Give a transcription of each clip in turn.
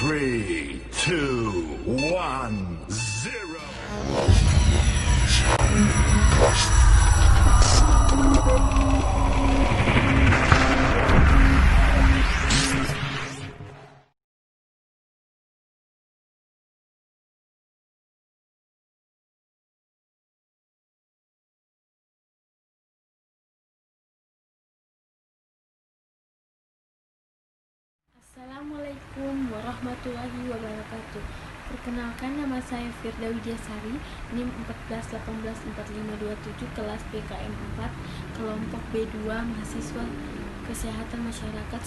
3, 2, 1, 0. Assalamualaikum warahmatullahi wabarakatuh. Perkenalkan, nama saya Firda Widyasari, NIM 14184527, kelas PKM 4, kelompok B2, mahasiswa Kesehatan Masyarakat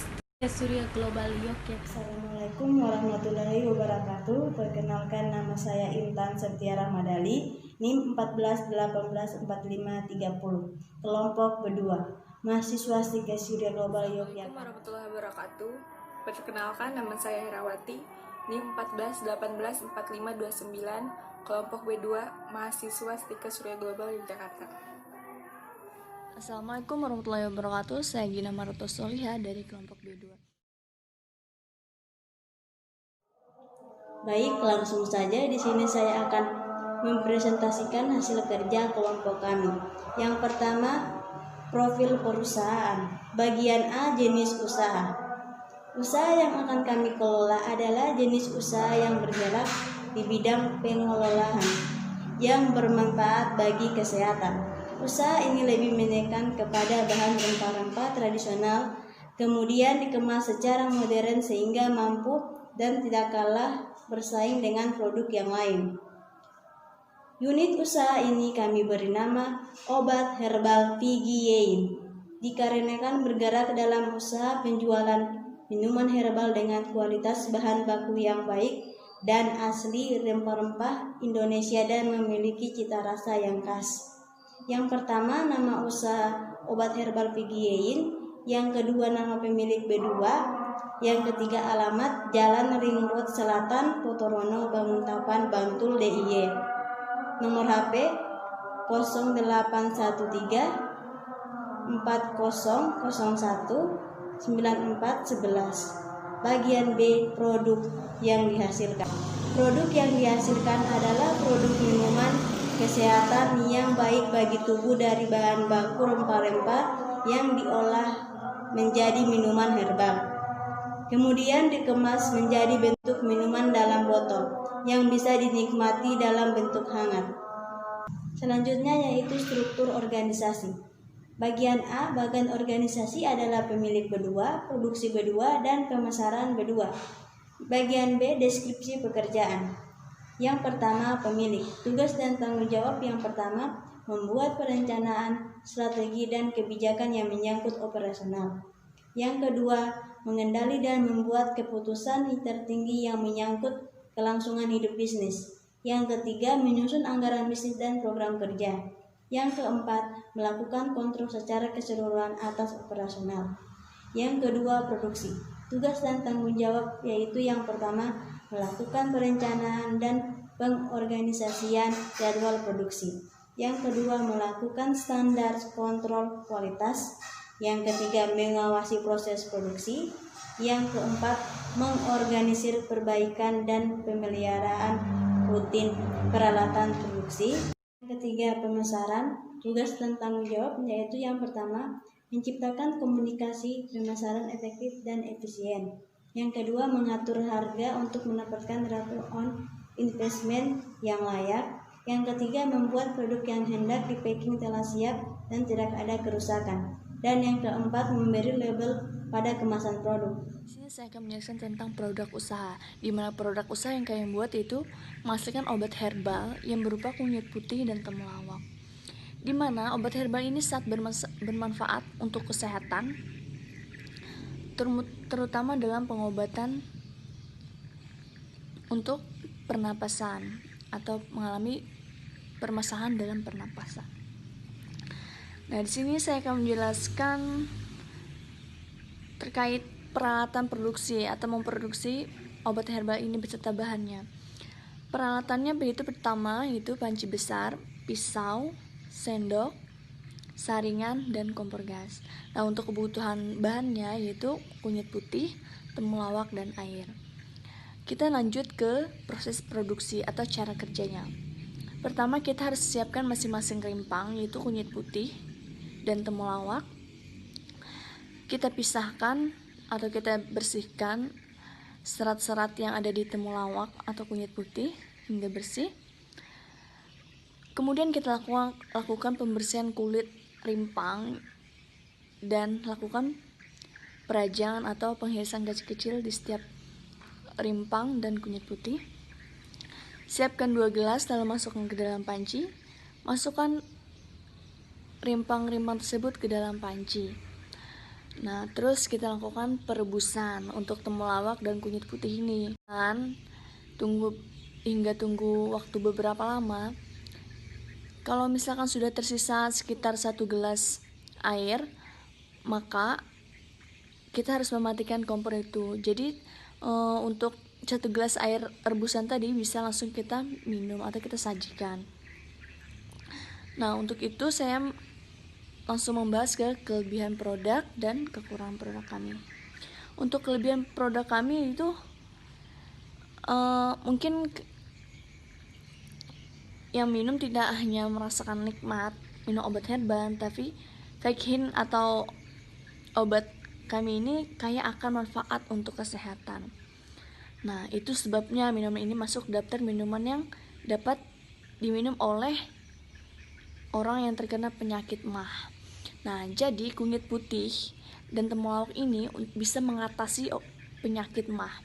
Surya Global Yogyakarta. Assalamualaikum warahmatullahi wabarakatuh. Perkenalkan, nama saya Intan Septia Rahmadali, NIM 14184530, kelompok B2, mahasiswa Surya Global Yogyakarta. Assalamualaikum warahmatullahi wabarakatuh. Perkenalkan, nama saya Herawati, NIM 14184529, kelompok B2, mahasiswa Stika Surya Global Yogyakarta. Assalamualaikum warahmatullahi wabarakatuh. Saya Gina Maroto Soliha dari kelompok B2. Baik, langsung saja di sini saya akan mempresentasikan hasil kerja kelompok kami. Yang pertama, profil perusahaan. Bagian A, jenis usaha. Usaha yang akan kami kelola adalah jenis usaha yang bergerak di bidang pengelolaan yang bermanfaat bagi kesehatan. Usaha ini lebih menekan kepada bahan rempah-rempah tradisional, kemudian dikemas secara modern sehingga mampu dan tidak kalah bersaing dengan produk yang lain. Unit usaha ini kami beri nama Obat Herbal Pigiein, dikarenakan bergerak dalam usaha penjualan minuman herbal dengan kualitas bahan baku yang baik dan asli rempah-rempah Indonesia dan memiliki cita rasa yang khas. Yang pertama, nama usaha Obat Herbal Pigiein. Yang kedua, nama pemilik B2. Yang ketiga, alamat Jalan Ring Road Selatan, Potorono, Banguntapan, Bantul, DIY. Nomor HP 0813 4001 9411. Bagian B, produk yang dihasilkan. Produk yang dihasilkan adalah produk minuman kesehatan yang baik bagi tubuh dari bahan baku rempah-rempah yang diolah menjadi minuman herbal. Kemudian dikemas menjadi bentuk minuman dalam botol yang bisa dinikmati dalam bentuk hangat. Selanjutnya yaitu struktur organisasi. Bagian A, bagian organisasi adalah pemilik B2, produksi B2, dan pemasaran B2. Bagian B, deskripsi pekerjaan. Yang pertama, pemilik. Tugas dan tanggung jawab yang pertama, membuat perencanaan, strategi, dan kebijakan yang menyangkut operasional. Yang kedua, mengendali dan membuat keputusan tertinggi yang menyangkut kelangsungan hidup bisnis. Yang ketiga, menyusun anggaran bisnis dan program kerja. Yang keempat, melakukan kontrol secara keseluruhan atas operasional. Yang kedua, produksi. Tugas dan tanggung jawab yaitu yang pertama, melakukan perencanaan dan pengorganisasian jadwal produksi. Yang kedua, melakukan standar kontrol kualitas. Yang ketiga, mengawasi proses produksi. Yang keempat, mengorganisir perbaikan dan pemeliharaan rutin peralatan produksi. Yang ketiga, pemasaran. Tugas dan tanggung jawab yaitu yang pertama, menciptakan komunikasi pemasaran efektif dan efisien. Yang kedua, mengatur harga untuk mendapatkan return on investment yang layak. Yang ketiga, membuat produk yang hendak di-packing telah siap dan tidak ada kerusakan. Dan yang keempat, memberi label pada kemasan produk. Di sini saya akan menjelaskan tentang produk usaha, di mana produk usaha yang kalian buat itu menghasilkan obat herbal yang berupa kunyit putih dan temulawak. Di mana obat herbal ini sangat bermanfaat untuk kesehatan, terutama dalam pengobatan untuk pernapasan atau mengalami permasalahan dalam pernapasan. Nah, di sini saya akan menjelaskan terkait peralatan produksi atau memproduksi obat herbal ini beserta bahannya. Peralatannya yaitu pertama yaitu panci besar, pisau, sendok, saringan, dan kompor gas. Nah, untuk kebutuhan bahannya yaitu kunyit putih, temulawak, dan air. kita lanjut ke proses produksi atau cara kerjanya. Pertama, kita harus siapkan masing-masing rimpang, yaitu kunyit putih dan temulawak. Kita pisahkan atau kita bersihkan serat-serat yang ada di temulawak atau kunyit putih hingga bersih. Kemudian kita lakukan pembersihan kulit rimpang dan lakukan perajangan atau pengirisan kecil-kecil di setiap rimpang dan kunyit putih. Siapkan 2 gelas lalu masukkan ke dalam panci. Masukkan rimpang-rimpang tersebut ke dalam panci. Nah, terus kita lakukan perebusan untuk temulawak dan kunyit putih ini. Dan tunggu waktu beberapa lama. Kalau misalkan sudah tersisa sekitar 1 gelas air, maka kita harus mematikan kompor itu. Jadi untuk 1 gelas air rebusan tadi bisa langsung kita minum atau kita sajikan. Nah, untuk itu saya langsung membahas ke kelebihan produk dan kekurangan produk kami. Untuk kelebihan produk kami itu mungkin yang minum tidak hanya merasakan nikmat minum obat herbal, tapi Fekhin atau obat kami ini kaya akan manfaat untuk kesehatan. Nah, itu sebabnya minuman ini masuk daftar minuman yang dapat diminum oleh orang yang terkena penyakit MAH. Nah, jadi kunyit putih dan temulawak ini bisa mengatasi penyakit MAH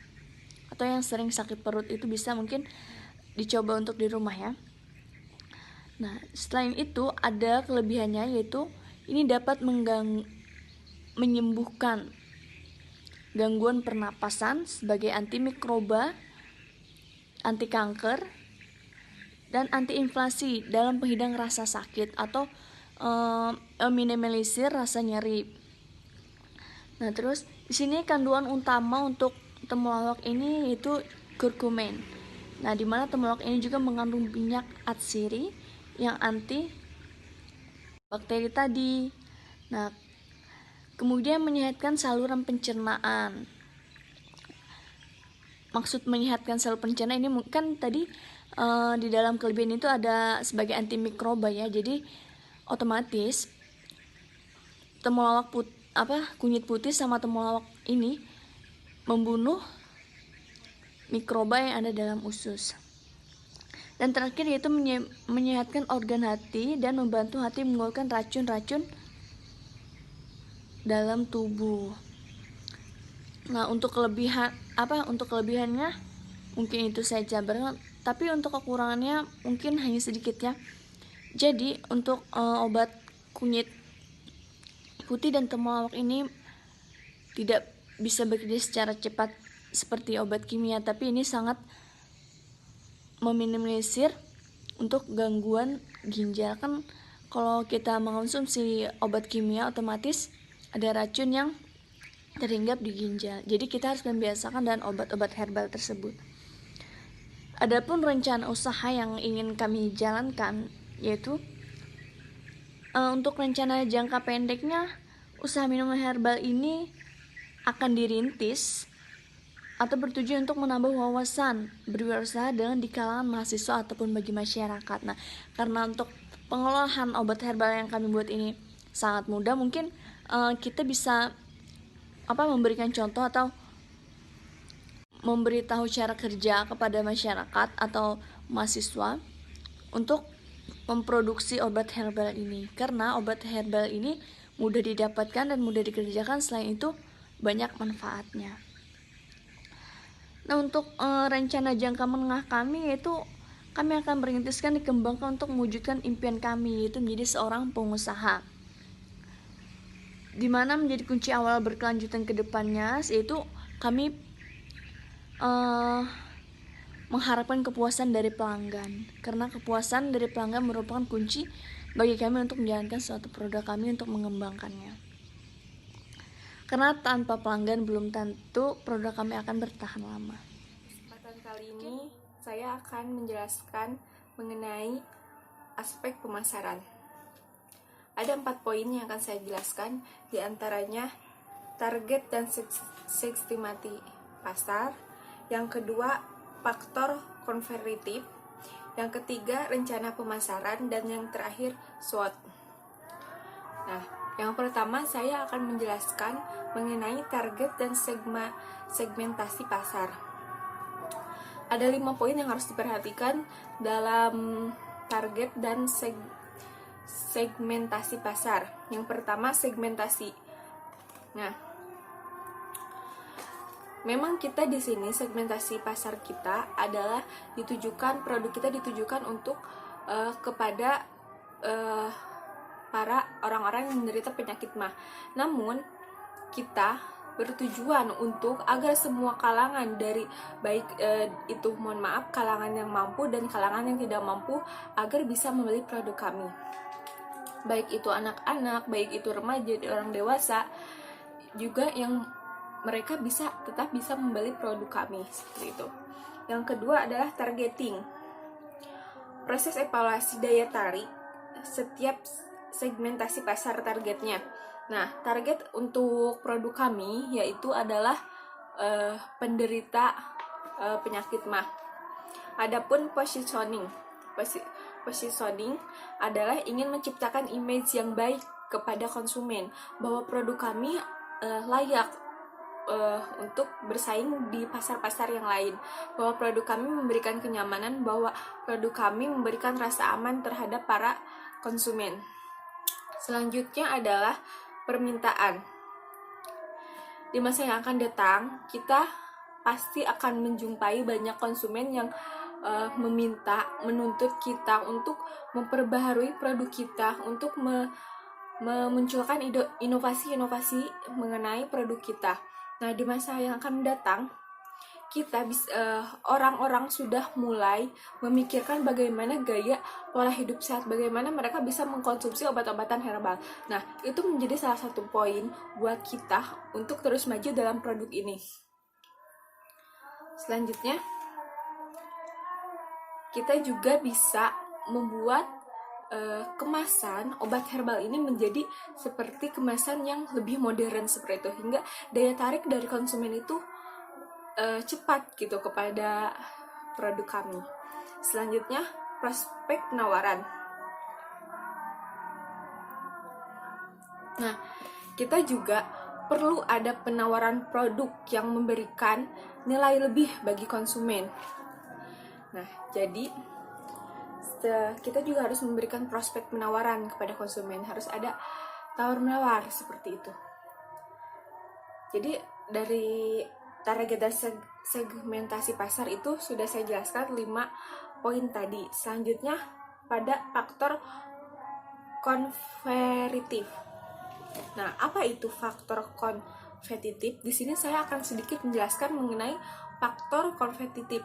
atau yang sering sakit perut itu bisa mungkin dicoba untuk di rumah ya. Nah, selain itu ada kelebihannya, yaitu ini dapat menyembuhkan gangguan pernapasan sebagai antimikroba, anti kanker, dan antiinflasi dalam penghidang rasa sakit atau minimalisir rasa nyeri. Nah, terus di sini kandungan utama untuk temulawak ini yaitu kurkumin. Nah, di mana temulawak ini juga mengandung minyak atsiri yang anti bakteri tadi. Nah, kemudian menyehatkan saluran pencernaan. Maksud menyehatkan saluran pencernaan ini kan tadi di dalam kelebihan itu ada sebagai antimikroba ya. Jadi otomatis temulawak kunyit putih sama temulawak ini membunuh mikroba yang ada dalam usus. Dan terakhir yaitu menyehatkan organ hati dan membantu hati mengeluarkan racun-racun dalam tubuh. Nah, untuk kelebihannya mungkin itu saya jabarkan, tapi untuk kekurangannya mungkin hanya sedikit ya. Jadi untuk obat kunyit putih dan temulawak ini tidak bisa bekerja secara cepat seperti obat kimia, tapi ini sangat meminimalisir untuk gangguan ginjal. Kan kalau kita mengonsumsi obat kimia otomatis ada racun yang terhinggap di ginjal. Jadi kita harus membiasakan dengan obat-obat herbal tersebut. Adapun rencana usaha yang ingin kami jalankan yaitu untuk rencana jangka pendeknya, usaha minuman herbal ini akan dirintis atau bertujuan untuk menambah wawasan berwirausaha dengan di kalangan mahasiswa ataupun bagi masyarakat. Nah, karena untuk pengolahan obat herbal yang kami buat ini sangat mudah, mungkin kita bisa memberikan contoh atau memberitahu cara kerja kepada masyarakat atau mahasiswa untuk memproduksi obat herbal ini, karena obat herbal ini mudah didapatkan dan mudah dikerjakan, selain itu banyak manfaatnya. Nah, untuk rencana jangka menengah kami yaitu kami akan merintiskan dikembangkan untuk mewujudkan impian kami, yaitu menjadi seorang pengusaha, dimana menjadi kunci awal berkelanjutan ke depannya yaitu kami mengharapkan kepuasan dari pelanggan, karena kepuasan dari pelanggan merupakan kunci bagi kami untuk menjalankan suatu produk kami untuk mengembangkannya. Karena tanpa pelanggan belum tentu produk kami akan bertahan lama. Kesempatan kali ini saya akan menjelaskan mengenai aspek pemasaran. Ada 4 poin yang akan saya jelaskan, diantaranya target dan estimasi pasar. Yang kedua, faktor konvertif. Yang ketiga, rencana pemasaran. Dan yang terakhir, SWOT. Nah, yang pertama saya akan menjelaskan mengenai target dan segmentasi pasar. Ada 5 poin yang harus diperhatikan dalam target dan segmentasi pasar. Yang pertama, segmentasi. Nah, memang kita di sini segmentasi pasar kita adalah ditujukan, produk kita ditujukan untuk kepada para orang-orang yang menderita penyakit MAH. Namun kita bertujuan untuk agar semua kalangan dari baik itu kalangan yang mampu dan kalangan yang tidak mampu agar bisa membeli produk kami. Baik itu anak-anak, baik itu remaja, orang dewasa, juga yang mereka tetap bisa membeli produk kami seperti itu. Yang kedua adalah targeting. Proses evaluasi daya tarik setiap segmentasi pasar targetnya. Nah, target untuk produk kami yaitu adalah penderita penyakit MAH. Adapun positioning adalah ingin menciptakan image yang baik kepada konsumen bahwa produk kami layak untuk bersaing di pasar-pasar yang lain, bahwa produk kami memberikan kenyamanan, bahwa produk kami memberikan rasa aman terhadap para konsumen. Selanjutnya adalah permintaan. Di masa yang akan datang, kita pasti akan menjumpai banyak konsumen yang menuntut kita untuk memperbaharui produk kita, untuk memunculkan inovasi-inovasi mengenai produk kita. Nah, di masa yang akan datang, kita orang-orang sudah mulai memikirkan bagaimana gaya pola hidup sehat, bagaimana mereka bisa mengkonsumsi obat-obatan herbal. Nah, itu menjadi salah satu poin buat kita untuk terus maju dalam produk ini. Selanjutnya, kita juga bisa membuat kemasan obat herbal ini menjadi seperti kemasan yang lebih modern seperti itu, hingga daya tarik dari konsumen itu cepat gitu kepada produk kami. Selanjutnya, prospek penawaran. Nah, kita juga perlu ada penawaran produk yang memberikan nilai lebih bagi konsumen. Nah, jadi kita juga harus memberikan prospek penawaran kepada konsumen, harus ada tawar-menawar seperti itu. Jadi dari target dan segmentasi pasar itu sudah saya jelaskan 5 poin tadi. Selanjutnya pada faktor konvertif. Nah, apa itu faktor konvertif? Di sini saya akan sedikit menjelaskan mengenai faktor konvertif.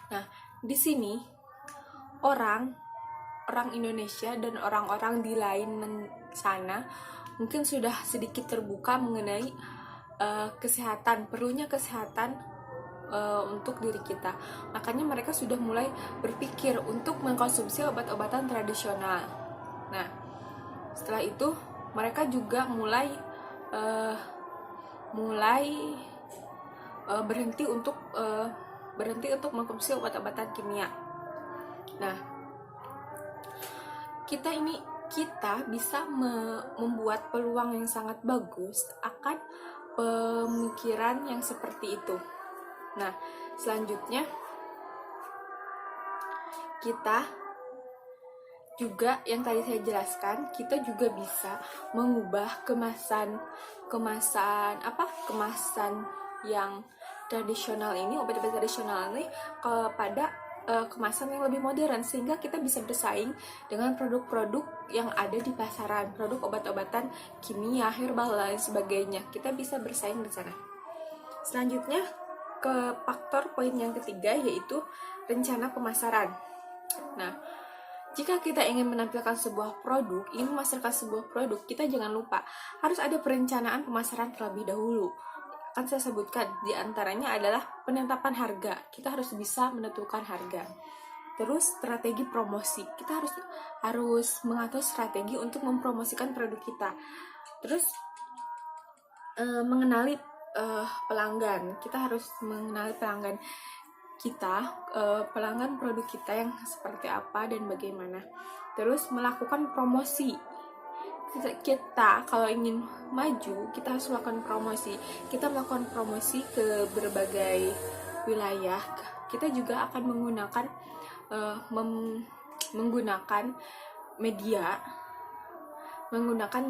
Nah, di sini orang Indonesia dan orang-orang di lain sana mungkin sudah sedikit terbuka mengenai kesehatan, perlunya kesehatan untuk diri kita. Makanya mereka sudah mulai berpikir untuk mengkonsumsi obat-obatan tradisional. Nah, setelah itu mereka juga mulai berhenti untuk mengkonsumsi obat-obatan kimia. Nah, kita bisa membuat peluang yang sangat bagus akan pemikiran yang seperti itu. Nah, selanjutnya kita juga yang tadi saya jelaskan, kita juga bisa mengubah kemasan yang tradisional ini, obat-obat tradisional ini kepada kemasan yang lebih modern, sehingga kita bisa bersaing dengan produk-produk yang ada di pasaran, produk obat-obatan kimia, herbal, dan lain sebagainya. Kita bisa bersaing di sana. Selanjutnya ke faktor poin yang ketiga, yaitu rencana pemasaran. Nah, jika kita ingin menampilkan sebuah produk, ingin memasarkan sebuah produk, kita jangan lupa harus ada perencanaan pemasaran terlebih dahulu. Akan saya sebutkan, di antaranya adalah penetapan harga. Kita harus bisa menentukan harga. Terus strategi promosi. Kita harus mengatur strategi untuk mempromosikan produk kita. Terus mengenali pelanggan. Kita harus mengenali pelanggan kita, pelanggan produk kita yang seperti apa dan bagaimana. Terus melakukan promosi. Kita kalau ingin maju, kita harus melakukan promosi. Kita melakukan promosi ke berbagai wilayah. Kita juga akan menggunakan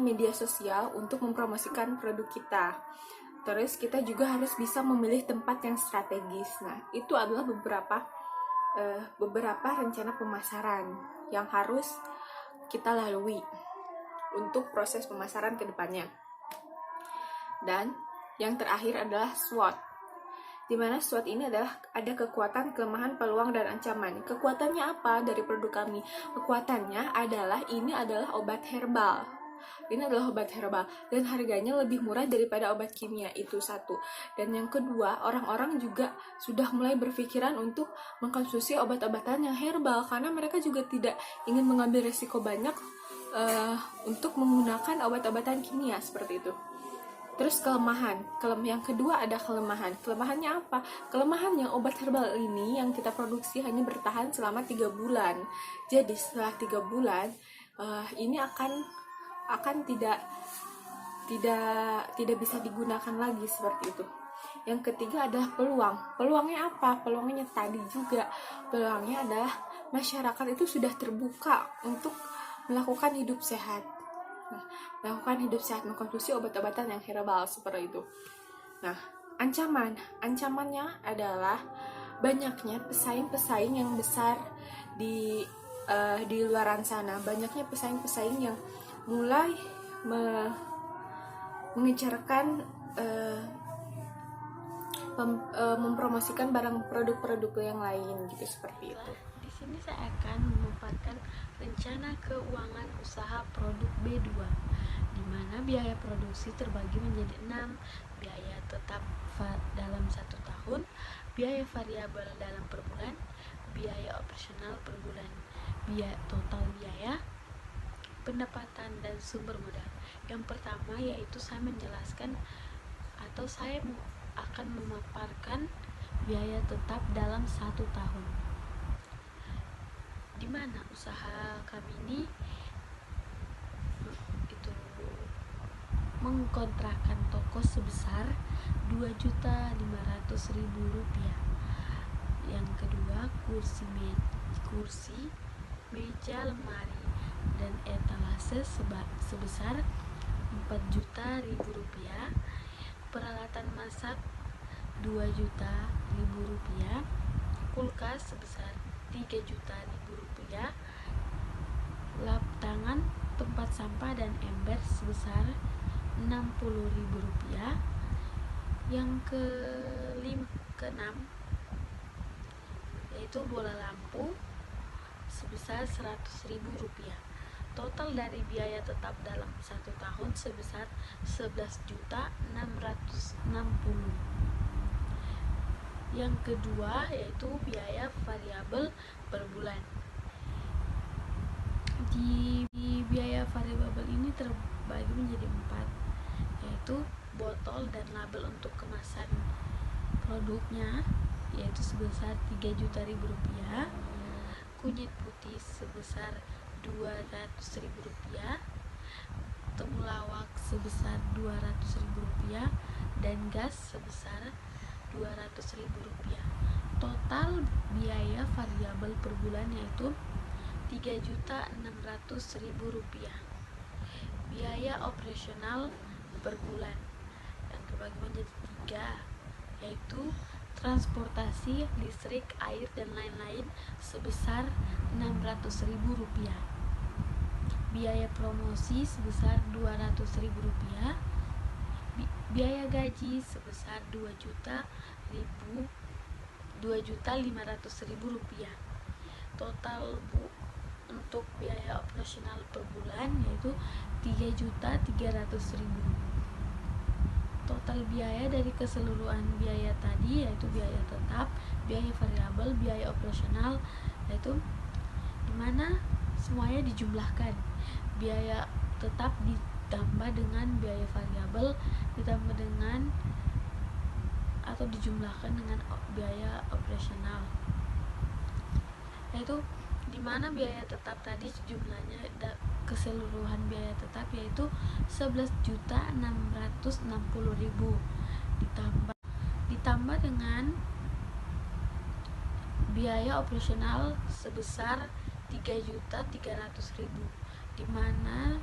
media sosial untuk mempromosikan produk kita. Terus kita juga harus bisa memilih tempat yang strategis. Nah, itu adalah beberapa rencana pemasaran yang harus kita lalui untuk proses pemasaran ke depannya. Dan yang terakhir adalah SWOT, di mana SWOT ini adalah ada kekuatan, kelemahan, peluang, dan ancaman. Kekuatannya apa dari produk kami? Kekuatannya adalah ini adalah obat herbal. Ini adalah obat herbal dan harganya lebih murah daripada obat kimia, itu satu. Dan yang kedua, orang-orang juga sudah mulai berpikiran untuk mengkonsumsi obat-obatan yang herbal karena mereka juga tidak ingin mengambil resiko banyak untuk menggunakan obat-obatan kimia seperti itu. Terus kelemahan. Yang kedua ada kelemahan. Kelemahannya apa? Kelemahannya obat herbal ini yang kita produksi hanya bertahan selama 3 bulan. Jadi setelah 3 bulan ini akan tidak bisa digunakan lagi seperti itu. Yang ketiga adalah peluang. Peluangnya apa? Peluangnya tadi juga. Peluangnya adalah masyarakat itu sudah terbuka untuk melakukan hidup sehat. Mengkonsumsi obat-obatan yang herbal seperti itu. Nah, ancamannya adalah banyaknya pesaing-pesaing yang besar di luaran sana. Banyaknya pesaing-pesaing yang mulai mengecarkan mempromosikan produk-produk yang lain gitu, seperti itu. Di sini saya akan memaparkan rencana keuangan usaha produk B2, di mana biaya produksi terbagi menjadi 6, biaya tetap dalam 1 tahun, biaya variabel dalam per bulan, biaya operasional per bulan, total biaya, pendapatan, dan sumber modal. Yang pertama yaitu saya menjelaskan atau saya akan memaparkan biaya tetap dalam 1 tahun, di mana usaha kami ini itu mengkontrakkan toko sebesar Rp2.500.000. Yang kedua kursi, meja, lemari, dan etalase sebesar Rp4.000.000. Peralatan masak Rp2.000.000. Kulkas sebesar Rp3.000.000. Lap tangan, tempat sampah, dan ember sebesar Rp60.000. Yang keenam yaitu bola lampu sebesar Rp100.000. Total dari biaya tetap dalam 1 tahun sebesar Rp11.660.000. Yang kedua yaitu biaya variabel per bulan. Di biaya variabel ini terbagi menjadi 4, yaitu botol dan label untuk kemasan produknya yaitu sebesar Rp3.000.000, kunyit putih sebesar Rp200.000, temulawak sebesar Rp200.000, dan gas sebesar Rp200.000. Total biaya variabel per bulan yaitu Rp3.600.000. Biaya operasional per bulan yang terbagi menjadi 3, yaitu transportasi, listrik, air, dan lain-lain sebesar Rp600.000. Biaya promosi sebesar Rp200.000. Biaya gaji sebesar Rp2.500.000. Total untuk biaya operasional per bulan yaitu Rp3.300.000. Total biaya dari keseluruhan biaya tadi yaitu biaya tetap, biaya variabel, biaya operasional, yaitu dimana semuanya dijumlahkan. Biaya tetap ditambah dengan biaya variabel ditambah dengan atau dijumlahkan dengan biaya operasional, yaitu dimana biaya tetap tadi jumlahnya keseluruhan biaya tetap yaitu 11.660.000 ditambah dengan biaya operasional sebesar 3.300.000, dimana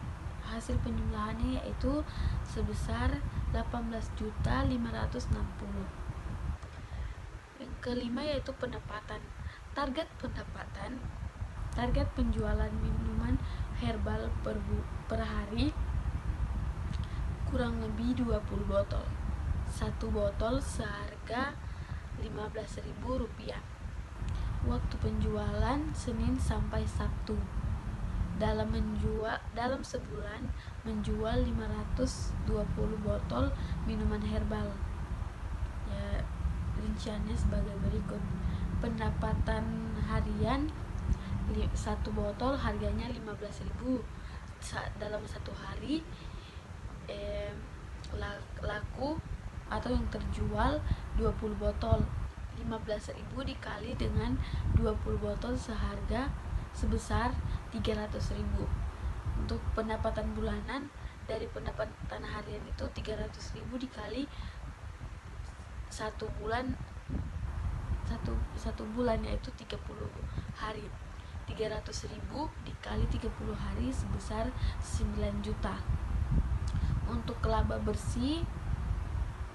hasil penjumlahannya yaitu sebesar 18.560. Yang kelima yaitu pendapatan. Target penjualan minuman herbal per hari kurang lebih 20 botol. Satu botol seharga Rp15.000. Waktu penjualan Senin sampai Sabtu. Dalam sebulan menjual 520 botol minuman herbal. Ya, rinciannya sebagai berikut. Pendapatan harian satu botol harganya 15.000 dalam satu hari. Laku atau yang terjual 20 botol, 15.000 dikali dengan 20 botol sebesar 300.000. Untuk pendapatan bulanan dari pendapatan harian itu 300.000 dikali satu bulan yaitu 30 hari. 300.000 dikali 30 hari sebesar 9 juta. Untuk laba bersih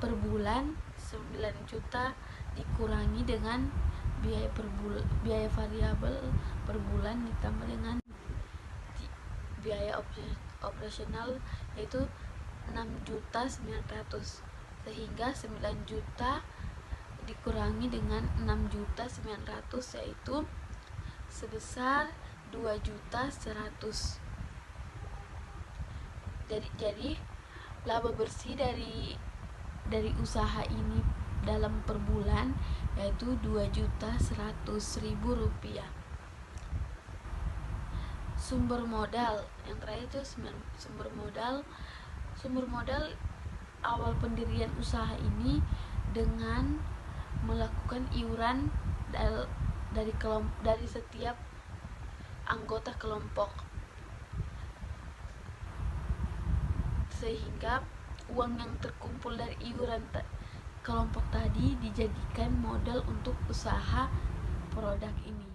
per bulan 9 juta dikurangi dengan biaya variabel per bulan ditambah dengan biaya operasional yaitu 6.900.000, sehingga 9 juta dikurangi dengan 6.900.000 yaitu sebesar 2.100.000. Jadi laba bersih dari usaha ini dalam per bulan yaitu 2.100.000 rupiah. Sumber modal yang terakhir itu sumber modal awal pendirian usaha ini dengan melakukan iuran dari setiap anggota kelompok, sehingga uang yang terkumpul dari iuran kelompok tadi dijadikan modal untuk usaha produk ini.